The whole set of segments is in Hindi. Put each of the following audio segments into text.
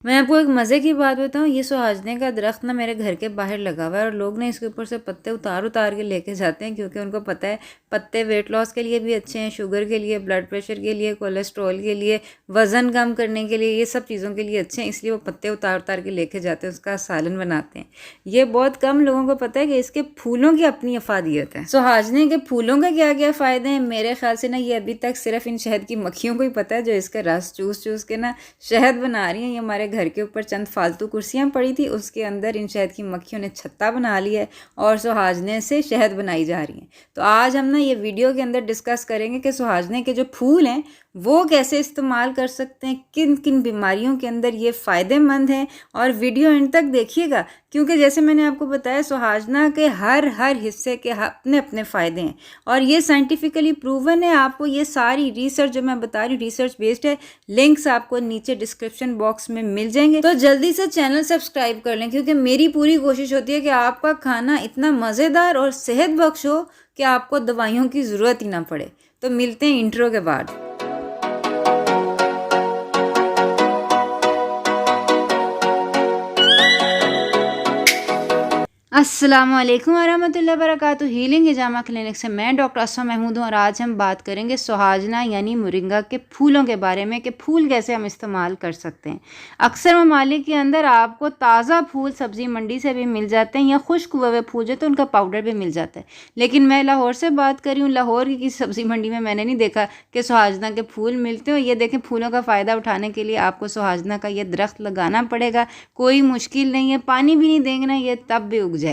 मैं आपको एक मज़े की बात बताऊँ, ये सुहाजने का दरख्त ना मेरे घर के बाहर लगा हुआ है और लोग ना इसके ऊपर से पत्ते उतार उतार के लेके जाते हैं, क्योंकि उनको पता है पत्ते वेट लॉस के लिए भी अच्छे हैं, शुगर के लिए, ब्लड प्रेशर के लिए, कोलेस्ट्रॉल के लिए, वज़न कम करने के लिए, ये सब चीज़ों के लिए अच्छे हैं। इसलिए वो पत्ते उतार उतार के लेके जाते हैं, उसका सालन बनाते हैं। ये बहुत कम लोगों को पता है कि इसके फूलों की अपनी अफादियत है। सुहाजने के फूलों का क्या क्या फ़ायदे हैं, मेरे ख्याल से ना ये अभी तक सिर्फ इन शहद की मक्खियों को ही पता है, जो इसका रस चूस चूस के ना शहद बना रही हैं। ये हमारे घर के ऊपर चंद फालतू कुर्सियां पड़ी थी, उसके अंदर इन शहद की मक्खियों ने छत्ता बना लिया है और सुहाजने से शहद बनाई जा रही है। तो आज हम ना ये वीडियो के अंदर डिस्कस करेंगे कि सुहाजने के जो फूल हैं वो कैसे इस्तेमाल कर सकते हैं, किन किन बीमारियों के अंदर ये फ़ायदेमंद हैं। और वीडियो एंड तक देखिएगा, क्योंकि जैसे मैंने आपको बताया सुहाजना के हर हिस्से के अपने अपने फ़ायदे हैं और ये साइंटिफिकली प्रूवन है। आपको ये सारी रिसर्च जो मैं बता रही हूँ रिसर्च बेस्ड है। लिंक्स आपको नीचे डिस्क्रिप्शन बॉक्स में मिल जाएंगे, तो जल्दी से चैनल सब्सक्राइब कर लें, क्योंकि मेरी पूरी कोशिश होती है कि आपका खाना इतना मज़ेदार और सेहत बख्श हो कि आपको दवाइयों की ज़रूरत ही ना पड़े। तो मिलते हैं इंट्रो के बाद। अस्सलाम वालेकुम वरहमतुल्लाहि वबरकातुहू। हीलिंग हिजामा क्लिनिक से मैं डॉक्टर असमा महमूद हूँ और आज हम बात करेंगे सुहाजना यानी मोरिंगा के फूलों के बारे में कि फूल कैसे हम इस्तेमाल कर सकते हैं। अक्सर ममालिक के अंदर आपको ताज़ा फूल सब्ज़ी मंडी से भी मिल जाते हैं या खुश्क हुए हुए फूल जो तो उनका पाउडर भी मिल जाता है। लेकिन मैं लाहौर से बात कर रही हूँ, लाहौर की किसी सब्ज़ी मंडी में मैंने नहीं देखा कि सुहाजना के फूल मिलते हो। ये देखें, फूलों का फ़ायदा उठाने के लिए आपको सुहाजना का ये दरख्त लगाना पड़ेगा, कोई मुश्किल नहीं है। पानी भी नहीं देंगे ना, ये तब भी उग जाएगा।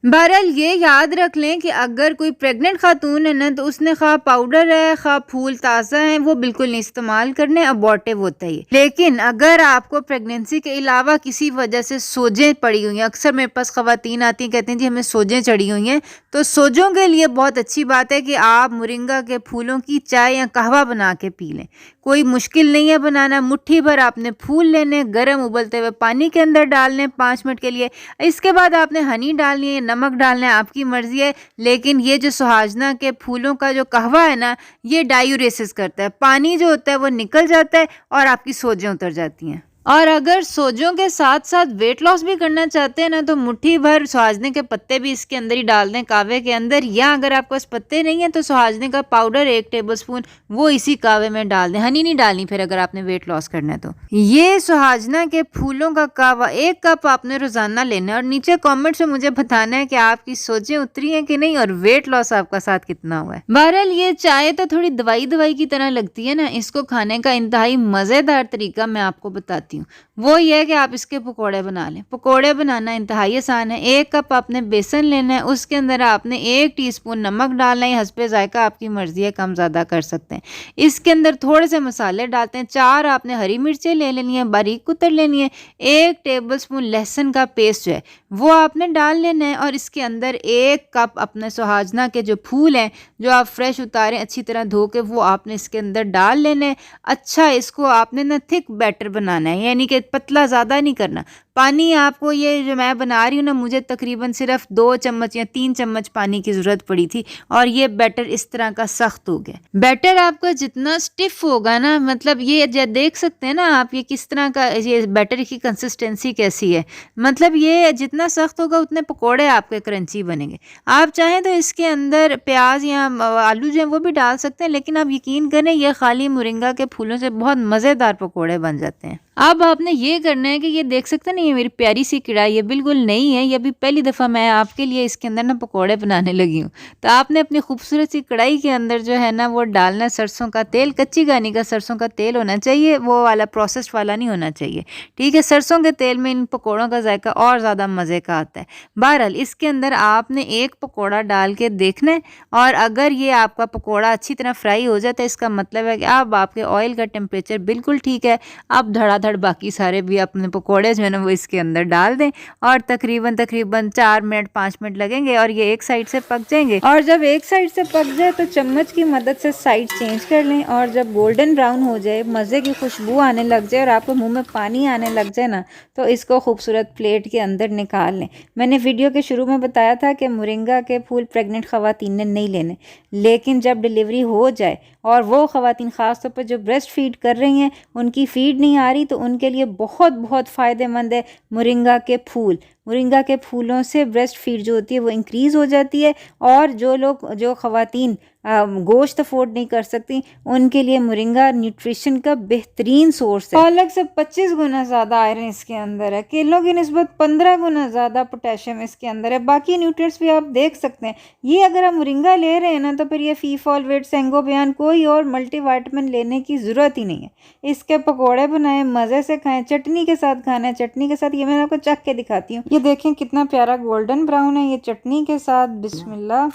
बहरहाल ये याद रख लें कि अगर कोई प्रेग्नेंट खातून है ना, तो उसने खा पाउडर है खा फूल ताज़ा है वो बिल्कुल नहीं इस्तेमाल करने, अबॉर्टिव होता है। लेकिन अगर आपको प्रेगनेंसी के अलावा किसी वजह से सोजें पड़ी हुई हैं, अक्सर मेरे पास ख़वातीन आती हैं कहती हैं जी हमें सोजें चढ़ी हुई हैं, तो सोजों के लिए बहुत अच्छी बात है कि आप मोरिंगा के फूलों की चाय या कहवा बना के पी लें। कोई मुश्किल नहीं है बनाना। मुट्ठी भर आपने फूल लेने, गर्म उबलते हुए पानी के अंदर डालने 5 मिनट के लिए। इसके बाद आपने हनी डालनी है, नमक डालना है, आपकी मर्जी है। लेकिन ये जो सुहाजना के फूलों का जो कहवा है ना, ये डायूरेसिस करता है, पानी जो होता है वो निकल जाता है और आपकी सोजें उतर जाती हैं। और अगर सोजों के साथ साथ वेट लॉस भी करना चाहते हैं ना, तो मुट्ठी भर सुहाजने के पत्ते भी इसके अंदर ही डाल दें, कावे के अंदर। या अगर आपके पास पत्ते नहीं है तो सुहाजने का पाउडर 1 टेबलस्पून वो इसी कावे में डाल दें। हनी नहीं डालनी फिर अगर आपने वेट लॉस करना है तो। ये सुहाजना के फूलों का कावा 1 कप आपने रोजाना लेना है और नीचे कॉमेंट में मुझे बताना है कि आपकी सोजें उतरी हैं कि नहीं और वेट लॉस आपका साथ कितना हुआ है। बहरहाल ये चाय तो थोड़ी दवाई की तरह लगती है ना, इसको खाने का इंतहाई मजेदार तरीका मैं आपको बताती हूँ। वो ये है कि आप इसके पकोड़े बना लें। पकोड़े बनाना इंतहाई आसान है। 1 कप आपने बेसन लेना है, उसके अंदर आपने 1 टीस्पून नमक डालना है, हस्बे जायका आपकी मर्जी है, कम ज़्यादा कर सकते हैं। इसके अंदर थोड़े से मसाले डालते हैं। 4 आपने हरी मिर्चें ले लेनी है, बारीक कुतर लेनी है। 1 टेबलस्पून लहसुन का पेस्ट जो है वो आपने डाल लेना है और इसके अंदर 1 कप अपने सुहाजना के जो फूल हैं जो आप फ्रेश उतारें अच्छी तरह धो के, वो आपने इसके अंदर डाल लेने। अच्छा, इसको आपने ना थिक बैटर बनाना है, यानी कि पतला ज़्यादा नहीं करना। पानी आपको ये जो मैं बना रही हूँ ना, मुझे तकरीबन सिर्फ 2 चम्मच या 3 चम्मच पानी की ज़रूरत पड़ी थी और ये बैटर इस तरह का सख्त हो गया। बैटर आपका जितना स्टिफ होगा ना, मतलब ये देख सकते हैं ना आप ये किस तरह का, ये बैटर की कंसिस्टेंसी कैसी है, मतलब ये जितना सख्त होगा उतने पकोड़े आपके क्रंची बनेंगे। आप चाहें तो इसके अंदर प्याज या आलू जो है वो भी डाल सकते हैं, लेकिन आप यकीन करें ये खाली मोरिंगा के फूलों से बहुत मज़ेदार पकोड़े बन जाते हैं। अब आपने ये करना है कि ये देख सकते हैं ना, ये मेरी प्यारी सी कढ़ाई, ये बिल्कुल नई है, ये अभी पहली दफ़ा मैं आपके लिए इसके अंदर ना पकोड़े बनाने लगी हूँ। तो आपने अपनी खूबसूरत सी कढ़ाई के अंदर जो है ना वो डालना सरसों का तेल, कच्ची घानी का सरसों का तेल होना चाहिए, वो वाला प्रोसेस्ड वाला नहीं होना चाहिए, ठीक है। सरसों के तेल में इन पकौड़ों का जायका और ज़्यादा मज़े का आता है। बहरहाल इसके अंदर आपने 1 पकौड़ा डाल के देखना है और अगर ये आपका पकौड़ा अच्छी तरह फ्राई हो जाए तो इसका मतलब है कि अब आपके ऑयल का टेम्परेचर बिल्कुल ठीक है। अब धड़ाधड़ बाकी सारे भी अपने पकौड़े जो है ना वो इसके अंदर डाल दें और तकरीबन 4 मिनट 5 मिनट लगेंगे और ये एक साइड से पक जाएंगे। और जब एक साइड से पक जाए तो चम्मच की मदद से साइड चेंज कर लें और जब गोल्डन ब्राउन हो जाए, मज़े की खुशबू आने लग जाए और आपको मुंह में पानी आने लग जाए ना, तो इसको खूबसूरत प्लेट के अंदर निकाल लें। मैंने वीडियो के शुरू में बताया था कि मोरिंगा के फूल प्रेग्नेंट ख़वातीन ने नहीं लेने, लेकिन जब डिलीवरी हो जाए और वो ख़वातीन ख़ास तौर पर जो ब्रेस्ट फीड कर रही हैं उनकी फ़ीड नहीं आ रही, तो उनके लिए बहुत बहुत फ़ायदेमंद है मोरिंगा के फूल। मोरिंगा के फूलों से ब्रेस्ट फीड जो होती है वो इंक्रीज़ हो जाती है और जो ख़वातीन गोश्त अफोर्ड नहीं कर सकती उनके लिए मोरिंगा न्यूट्रिशन का बेहतरीन सोर्स है। पालक से 25 गुना ज़्यादा आयरन इसके अंदर है, केलों की निस्बत 15 गुना ज़्यादा पोटेशियम इसके अंदर है। बाकी न्यूट्रिएंट्स भी आप देख सकते हैं। ये अगर आप मोरिंगा ले रहे हैं ना तो फिर ये फी फॉलवेट सेंगोबियान कोई और मल्टीविटामिन लेने की ज़रूरत ही नहीं है। इसके पकौड़े बनाएं, मज़े से खाएं, चटनी के साथ खाना है। चटनी के साथ ये मैं आपको चख के दिखाती हूँ। ये देखें कितना प्यारा गोल्डन ब्राउन है ये चटनी के साथ। बिस्मिल्लाह,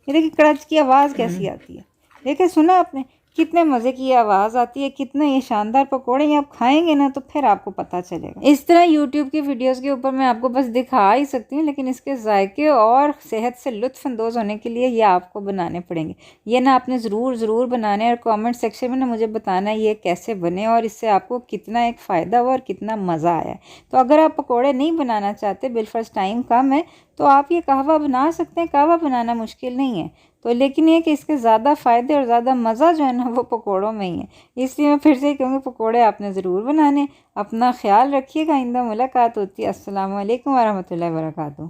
ये देखिए कड़च की आवाज़ कैसी आती है, देखिए सुना आपने, कितने मज़े की आवाज़ आती है। कितने ये शानदार पकोड़े ये आप खाएंगे ना तो फिर आपको पता चलेगा। इस तरह यूट्यूब की वीडियोस के ऊपर मैं आपको बस दिखा ही सकती हूँ, लेकिन इसके जायके और सेहत से लुत्फ़अंदोज़ होने के लिए ये आपको बनाने पड़ेंगे। ये ना आपने ज़रूर बनाने और कमेंट सेक्शन में ना मुझे बताना ये कैसे बने और इससे आपको कितना एक फ़ायदा हुआ और कितना मज़ा आया। तो अगर आप पकौड़े नहीं बनाना चाहते, बिलफर्ज टाइम कम है, तो आप ये कहवा बना सकते हैं। कहवा बनाना मुश्किल नहीं है, तो लेकिन ये कि इसके ज़्यादा फ़ायदे और ज़्यादा मज़ा जो है ना वो पकोड़ों में ही है। इसलिए मैं फिर से ही कहूँगी पकोड़े आपने ज़रूर बनाने। अपना ख्याल रखिएगा। आइंदा मुलाकात होती है। अस्सलाम वालेकुम वरहमतुल्लाहि वबरकातुहू।